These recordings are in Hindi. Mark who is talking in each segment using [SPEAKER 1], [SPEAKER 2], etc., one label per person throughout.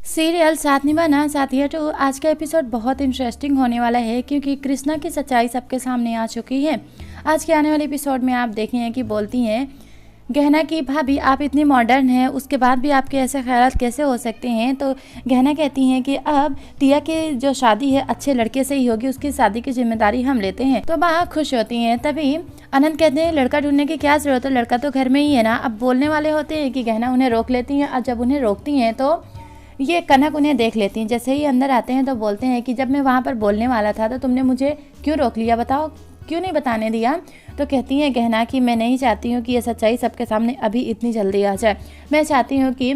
[SPEAKER 1] सीरियल साथ निभाना साथिया 2 आज का एपिसोड बहुत इंटरेस्टिंग होने वाला है क्योंकि कृष्णा की सच्चाई सबके सामने आ चुकी है। आज के आने वाले एपिसोड में आप देखेंगे कि बोलती हैं गहना की भाभी आप इतनी मॉडर्न हैं उसके बाद भी आपके ऐसे ख्यालात कैसे हो सकते हैं। तो गहना कहती हैं कि अब टिया की जो शादी है अच्छे लड़के से ही होगी, उसकी शादी की जिम्मेदारी हम लेते हैं। तो बा खुश होती हैं। तभी अनंत कहते हैं लड़का ढूंढने की क्या जरूरत है, लड़का तो घर में ही है ना। अब बोलने वाले होते हैं कि गहना उन्हें रोक लेती हैं और जब उन्हें रोकती हैं तो ये कनक उन्हें देख लेती हैं। जैसे ही अंदर आते हैं तो बोलते हैं कि जब मैं वहाँ पर बोलने वाला था तो तुमने मुझे क्यों रोक लिया, बताओ क्यों नहीं बताने दिया। तो कहती हैं गहना कि मैं नहीं चाहती हूँ कि ये सच्चाई सबके सामने अभी इतनी जल्दी आ जाए। मैं चाहती हूँ कि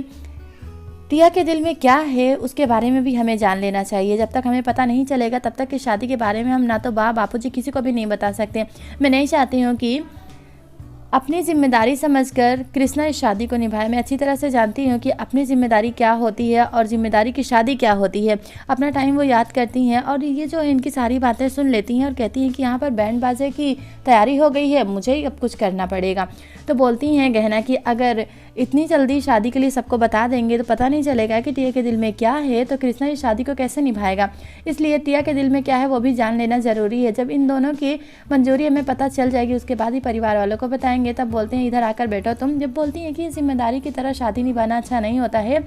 [SPEAKER 1] टिया के दिल में क्या है उसके बारे में भी हमें जान लेना चाहिए। जब तक हमें पता नहीं चलेगा तब तक कि शादी के बारे में हम ना तो बापूजी किसी को भी नहीं बता सकते। मैं नहीं चाहती हूँ कि अपनी जिम्मेदारी समझकर कृष्णा इस शादी को निभाए। मैं अच्छी तरह से जानती हूँ कि अपनी जिम्मेदारी क्या होती है और जिम्मेदारी की शादी क्या होती है। अपना टाइम वो याद करती हैं और ये जो है इनकी सारी बातें सुन लेती हैं और कहती हैं कि यहाँ पर बैंड बाजे की तैयारी हो गई है, मुझे ही अब कुछ करना पड़ेगा। तो बोलती हैं गहना कि अगर इतनी जल्दी शादी के लिए सबको बता देंगे तो पता नहीं चलेगा कि टिया के दिल में क्या है, तो कृष्णा इस शादी को कैसे निभाएगा। इसलिए टिया के दिल में क्या है वो भी जान लेना ज़रूरी है। जब इन दोनों की मंजूरी हमें पता चल जाएगी उसके बाद ही परिवार वालों को बताएंगे। तब बोलते हैं इधर आकर बैठो तुम। जब बोलती हैं कि जिम्मेदारी की तरह शादी निभाना अच्छा नहीं होता है,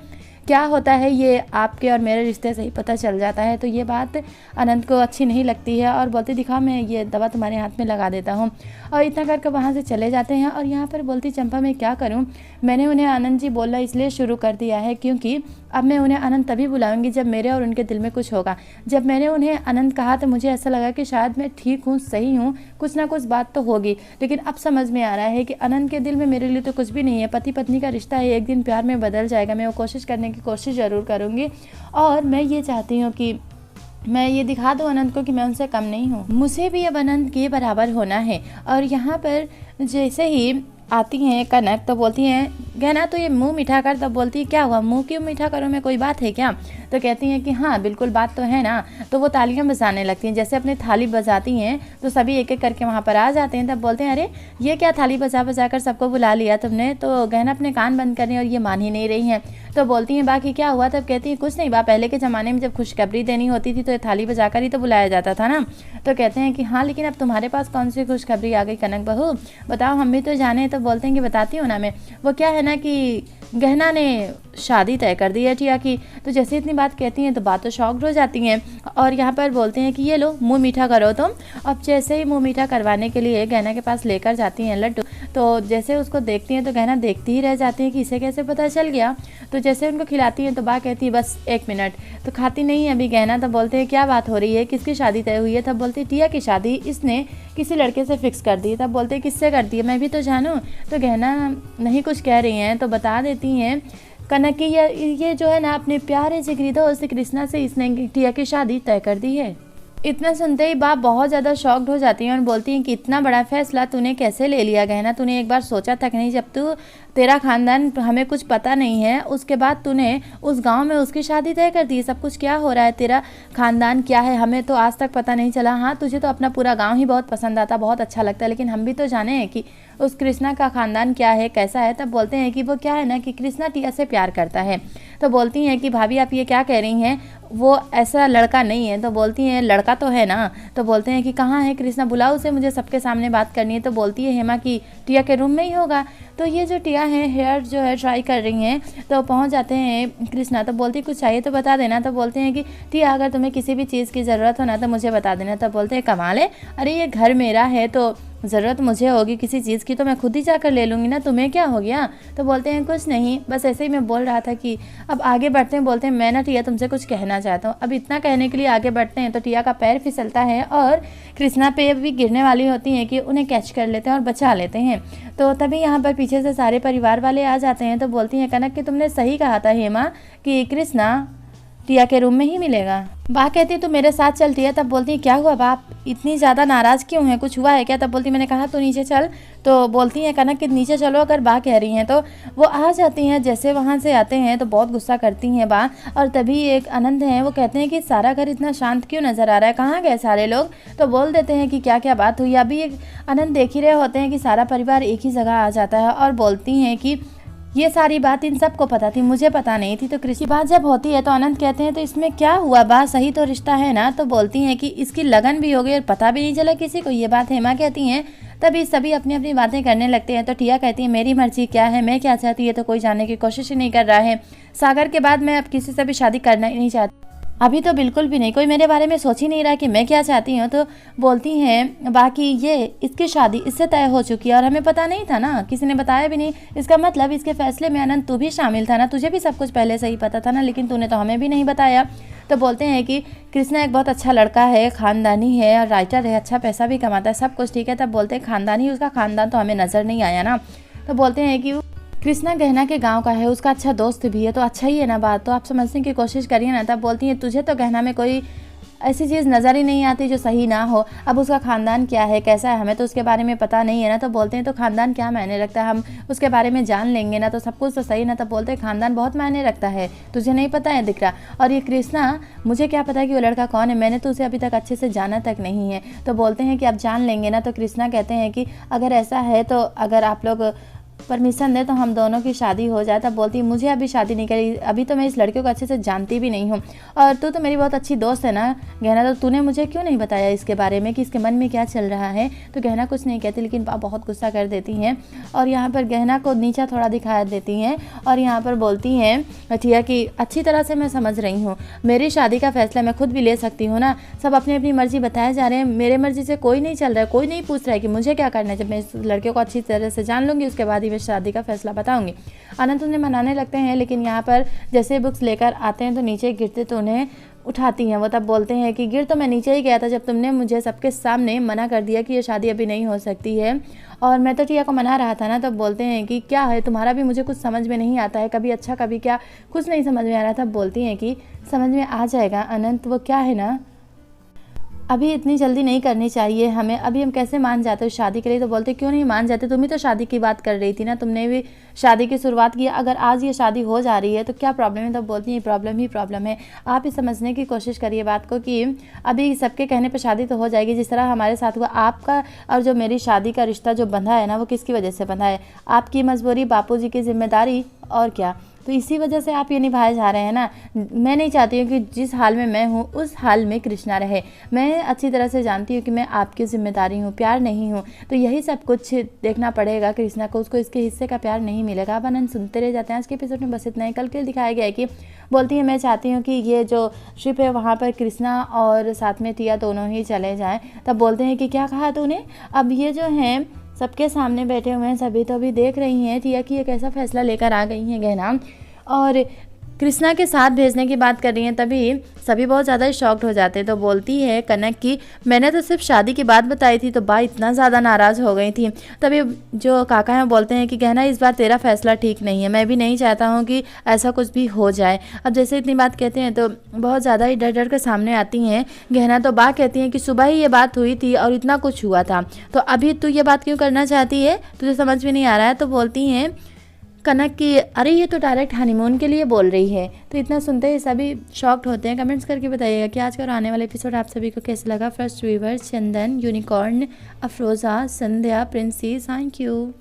[SPEAKER 1] क्या होता है ये आपके और मेरे रिश्ते से ही पता चल जाता है। तो ये बात अनंत को अच्छी नहीं लगती है और बोलती दिखा मैं ये दवा तुम्हारे हाथ में लगा देता हूँ। और इतना करके वहाँ से चले जाते हैं। और यहाँ पर बोलती चंपा मैं क्या करूँ, मैंने उन्हें आनंद जी बोलना इसलिए शुरू कर दिया है क्योंकि अब मैं उन्हें अनंत तभी बुलाऊंगी जब मेरे और उनके दिल में कुछ होगा। जब मैंने उन्हें अनंत कहा तो मुझे ऐसा लगा कि शायद मैं ठीक हूँ, सही हूँ, कुछ ना कुछ बात तो होगी। लेकिन अब समझ में आ रहा है कि अनंत के दिल में मेरे लिए तो कुछ भी नहीं है। पति पत्नी का रिश्ता है, एक दिन प्यार में बदल जाएगा। मैं वो कोशिश करने की कोशिश ज़रूर करूँगी और मैं ये चाहती हूँ कि मैं ये दिखा दूँ अनंत को कि मैं उनसे कम नहीं हूँ, मुझे भी अब अनंत के बराबर होना है। और यहाँ पर जैसे ही आती हैं कनक तो बोलती हैं गहना तो ये मुंह मीठा कर। तब बोलती है क्या हुआ, मुंह क्यों मीठा करो, मैं कोई बात है क्या। तो कहती हैं कि हाँ बिल्कुल बात तो है ना। तो वो तालियां बजाने लगती हैं। जैसे अपनी थाली बजाती हैं तो सभी एक एक करके वहाँ पर आ जाते हैं। तब बोलते हैं अरे ये क्या थाली बजा बजा कर सबको बुला लिया तुमने। तो गहना अपने कान बंद करने और ये मान ही नहीं रही हैं। तो बोलती हैं बाकी क्या हुआ। तब कहती हैं कुछ नहीं बा, पहले के ज़माने में जब खुशखबरी देनी होती थी तो ये थाली बजा कर ही तो बुलाया जाता था ना। तो कहते हैं कि हाँ लेकिन अब तुम्हारे पास कौन सी खुशखबरी आ गई कनक बहू, बताओ हम भी तो जाने। तो बोलते हैं कि बताती हूँ ना मैं, वो क्या है ना कि गहना ने शादी तय कर दी है टिया की। तो जैसे इतनी बात कहती हैं तो बात तो शॉक्ड हो जाती हैं और यहाँ पर बोलते हैं कि ये लो मुंह मीठा करो तुम। अब जैसे ही मुंह मीठा करवाने के लिए गहना के पास लेकर जाती हैं लड्डू, तो जैसे उसको देखती हैं तो गहना देखती ही रह जाती है कि इसे कैसे पता चल गया। तो जैसे उनको खिलाती हैं तो बा कहती है बस 1 मिनट। तो खाती नहीं है अभी गहना। तब बोलते हैं क्या बात हो रही है, किसकी शादी तय हुई है। तब बोलती है टिया की शादी इसने किसी लड़के से फिक्स कर दी। तब बोलते हैं किससे कर दी है, मैं भी तो जानूँ। तो गहना नहीं कुछ कह रही हैं तो बता देती हैं कनक की ये जो है ना अपने प्यारे जिगरी दोस्त कृष्णा से इसने टिया की शादी तय कर दी है। इतना सुनते ही बाप बहुत ज़्यादा शॉक्ड हो जाती हैं और बोलती हैं कि इतना बड़ा फैसला तूने कैसे ले लिया गहना, तूने एक बार सोचा तक नहीं। जब तू तेरा खानदान हमें कुछ पता नहीं है उसके बाद तूने उस गांव में उसकी शादी तय कर दी। सब कुछ क्या हो रहा है, तेरा खानदान क्या है हमें तो आज तक पता नहीं चला। हाँ तुझे तो अपना पूरा गाँव ही बहुत पसंद आता, बहुत अच्छा लगता है, लेकिन हम भी तो जाने हैं कि उस कृष्णा का खानदान क्या है, कैसा है। तब बोलते हैं कि वो क्या है ना कि कृष्णा टिया से प्यार करता है। तो बोलती हैं कि भाभी आप ये क्या कह रही हैं, वो ऐसा लड़का नहीं है। तो बोलती हैं लड़का तो है ना। तो बोलते हैं कि कहाँ है कृष्णा, बुलाओ उसे, मुझे सबके सामने बात करनी है। तो बोलती है हेमा कि टिया के रूम में ही होगा। तो ये जो टिया है हेयर जो है ट्राई कर रही हैं तो पहुंच जाते हैं कृष्णा। तो बोलती कुछ चाहिए तो बता देना। तो बोलते हैं कि टिया अगर तुम्हें किसी भी चीज़ की ज़रूरत हो ना तो मुझे बता देना। तो बोलते हैं कमाल है, अरे ये घर मेरा है तो ज़रूरत मुझे होगी किसी चीज़ की तो मैं खुद ही जाकर ले लूँगी ना, तुम्हें क्या हो गया। तो बोलते हैं कुछ नहीं, बस ऐसे ही मैं बोल रहा था कि अब आगे बढ़ते हैं। बोलते हैं मैं ना टिया तुमसे कुछ कहना चाहता हूँ। अब इतना कहने के लिए आगे बढ़ते हैं तो टिया का पैर फिसलता है और कृष्णा पे भी गिरने वाली होती हैं कि उन्हें कैच कर लेते हैं और बचा लेते हैं। तो तभी यहाँ पर पीछे से सारे परिवार वाले आ जाते हैं। तो बोलती हैं कनक कि तुमने सही कहा था हेमा कि कृष्णा टिया के रूम में ही मिलेगा। बा कहती तू मेरे साथ चलती है। तब बोलती है क्या हुआ बाप, इतनी ज़्यादा नाराज़ क्यों है, कुछ हुआ है क्या। तब बोलती मैंने कहा तू नीचे चल। तो बोलती हैं कनक कि नीचे चलो अगर बा कह रही हैं। तो वो आ जाती हैं। जैसे वहाँ से आते हैं तो बहुत गुस्सा करती हैं बा। और तभी एक आनंद हैं वो कहते हैं कि सारा घर इतना शांत क्यों नज़र आ रहा है, कहाँ गए सारे लोग। तो बोल देते हैं कि क्या क्या बात हुई। अभी एक आनंद देख ही रहे होते हैं कि सारा परिवार एक ही जगह आ जाता है और बोलती हैं कि ये सारी बात इन सबको पता थी, मुझे पता नहीं थी। तो कृष्ण की बात जब होती है तो अनंत कहते हैं तो इसमें क्या हुआ, बात सही तो रिश्ता है ना। तो बोलती हैं कि इसकी लगन भी हो गई और पता भी नहीं चला किसी को। ये बात हेमा कहती हैं। तभी सभी अपनी अपनी बातें करने लगते हैं। तो टिया कहती है मेरी मर्जी क्या है, मैं क्या चाहती है तो कोई जानने की कोशिश ही नहीं कर रहा है। सागर के बाद मैं अब किसी से भी शादी करना ही नहीं चाहती, अभी तो बिल्कुल भी नहीं। कोई मेरे बारे में सोच ही नहीं रहा कि मैं क्या चाहती हूँ। तो बोलती हैं बाकी ये इसकी शादी इससे तय हो चुकी है और हमें पता नहीं था ना, किसी ने बताया भी नहीं। इसका मतलब इसके फैसले में अनंत तू भी शामिल था ना, तुझे भी सब कुछ पहले से ही पता था ना, लेकिन तूने तो हमें भी नहीं बताया। तो बोलते हैं कि कृष्णा एक बहुत अच्छा लड़का है, खानदानी है और राइटर है, अच्छा पैसा भी कमाता है, सब कुछ ठीक है। तब बोलते हैं खानदानी, उसका खानदान तो हमें नज़र नहीं आया ना। तो बोलते हैं कि कृष्णा गहना के गांव का है, उसका अच्छा दोस्त भी है, तो अच्छा ही है ना बात, तो आप समझने की कोशिश करिए ना। तब बोलती है तुझे तो गहना में कोई ऐसी चीज़ नज़र ही नहीं आती जो सही ना हो। अब उसका खानदान क्या है, कैसा है, हमें तो उसके बारे में पता नहीं है ना। तो बोलते हैं तो खानदान क्या मायने रखता है, हम उसके बारे में जान लेंगे ना तो सब कुछ तो सही ना। तब बोलते हैं खानदान बहुत मायने रखता है, तुझे नहीं पता है दिख रहा। और ये कृष्णा, मुझे क्या पता कि वो लड़का कौन है, मैंने तो उसे अभी तक अच्छे से जाना तक नहीं है। तो बोलते हैं कि आप जान लेंगे ना। तो कृष्णा कहते हैं कि अगर ऐसा है तो अगर आप लोग परमिशन दे तो हम दोनों की शादी हो जाए। तब बोलती है मुझे अभी शादी नहीं करी, अभी तो मैं इस लड़के को अच्छे से जानती भी नहीं हूँ और तू तो मेरी बहुत अच्छी दोस्त है ना गहना, तो तूने मुझे क्यों नहीं बताया इसके बारे में कि इसके मन में क्या चल रहा है। तो गहना कुछ नहीं कहती, लेकिन आप बहुत गुस्सा कर देती हैं और यहाँ पर गहना को नीचा थोड़ा दिखा देती हैं और यहाँ पर बोलती हैं टिया कि अच्छी तरह से मैं समझ रही हूँ, मेरी शादी का फैसला मैं खुद भी ले सकती हूँ ना। सब अपनी अपनी मर्जी बताए जा रहे हैं, मेरे मर्जी से कोई नहीं चल रहा है, कोई नहीं पूछ रहा है कि मुझे क्या करना है। जब मैं इस लड़के को अच्छी तरह से जान लूँगी उसके बाद ही मैं शादी का फैसला बताऊंगी। अनंत उन्हें मनाने लगते हैं, लेकिन यहाँ पर जैसे बुक्स लेकर आते हैं तो नीचे गिरते तो उन्हें उठाती हैं। वो तब बोलते हैं कि गिर तो मैं नीचे ही गया था जब तुमने मुझे सबके सामने मना कर दिया कि ये शादी अभी नहीं हो सकती है और मैं तो टिया को मना रहा था ना। तब बोलते हैं कि क्या है तुम्हारा भी, मुझे कुछ समझ में नहीं आता है, कभी अच्छा कभी क्या, कुछ नहीं समझ में आ रहा था। बोलती हैं कि समझ में आ जाएगा अनंत, वो क्या है ना, अभी इतनी जल्दी नहीं करनी चाहिए हमें, अभी हम कैसे मान जाते हो शादी के लिए। तो बोलते क्यों नहीं मान जाते, तुम ही तो शादी की बात कर रही थी ना, तुमने भी शादी की शुरुआत की, अगर आज ये शादी हो जा रही है तो क्या प्रॉब्लम है। तब बोलती है प्रॉब्लम ही प्रॉब्लम है, आप ही समझने की कोशिश करिए बात को कि अभी सबके कहने पर शादी तो हो जाएगी, जिस तरह हमारे साथ हुआ। आपका और जो मेरी शादी का रिश्ता जो बंधा है ना वो किसकी वजह से बंधा है, आपकी मजबूरी, बापूजी की जिम्मेदारी और क्या, तो इसी वजह से आप ये निभाए जा रहे हैं ना। मैं नहीं चाहती हूँ कि जिस हाल में मैं हूँ उस हाल में कृष्णा रहे, मैं अच्छी तरह से जानती हूँ कि मैं आपकी जिम्मेदारी हूँ, प्यार नहीं हूँ, तो यही सब कुछ देखना पड़ेगा कृष्णा को, उसको इसके हिस्से का प्यार नहीं मिलेगा। अब आनंद सुनते रह जाते हैं। आज के एपिसोड में बस इतना ही। कल के लिए दिखाया गया है कि बोलती है मैं चाहती हूँ कि ये जो शिप है वहाँ पर कृष्णा और साथ में टिया दोनों ही चले जाएँ। तब बोलते हैं कि क्या कहा तूने, अब ये जो हैं सबके सामने बैठे हुए हैं, सभी तो अभी देख रही हैं टिया की ये कैसा फैसला लेकर आ गई हैं गहना, और कृष्णा के साथ भेजने की बात कर रही हैं। तभी सभी बहुत ज़्यादा शॉक्ड हो जाते हैं। तो बोलती है कनक की मैंने तो सिर्फ शादी की बात बताई थी, तो बा इतना ज़्यादा नाराज़ हो गई थी। तभी जो काका हैं बोलते हैं कि गहना इस बार तेरा फैसला ठीक नहीं है, मैं भी नहीं चाहता हूँ कि ऐसा कुछ भी हो जाए। अब जैसे इतनी बात कहते हैं तो बहुत ज़्यादा ही डर डर कर सामने आती हैं गहना। तो बा कहती हैं कि सुबह ही ये बात हुई थी और इतना कुछ हुआ था, तो अभी तू ये बात क्यों करना चाहती है, तुझे समझ में नहीं आ रहा है। तो बोलती हैं कनक की अरे ये तो डायरेक्ट हनीमून के लिए बोल रही है। तो इतना सुनते ही सभी शॉक्ड होते हैं। कमेंट्स करके बताइएगा कि आज का और आने वाला एपिसोड आप सभी को कैसे लगा। First viewer Chandan, unicorn, Afroza, Sandhya, Princy, thank you.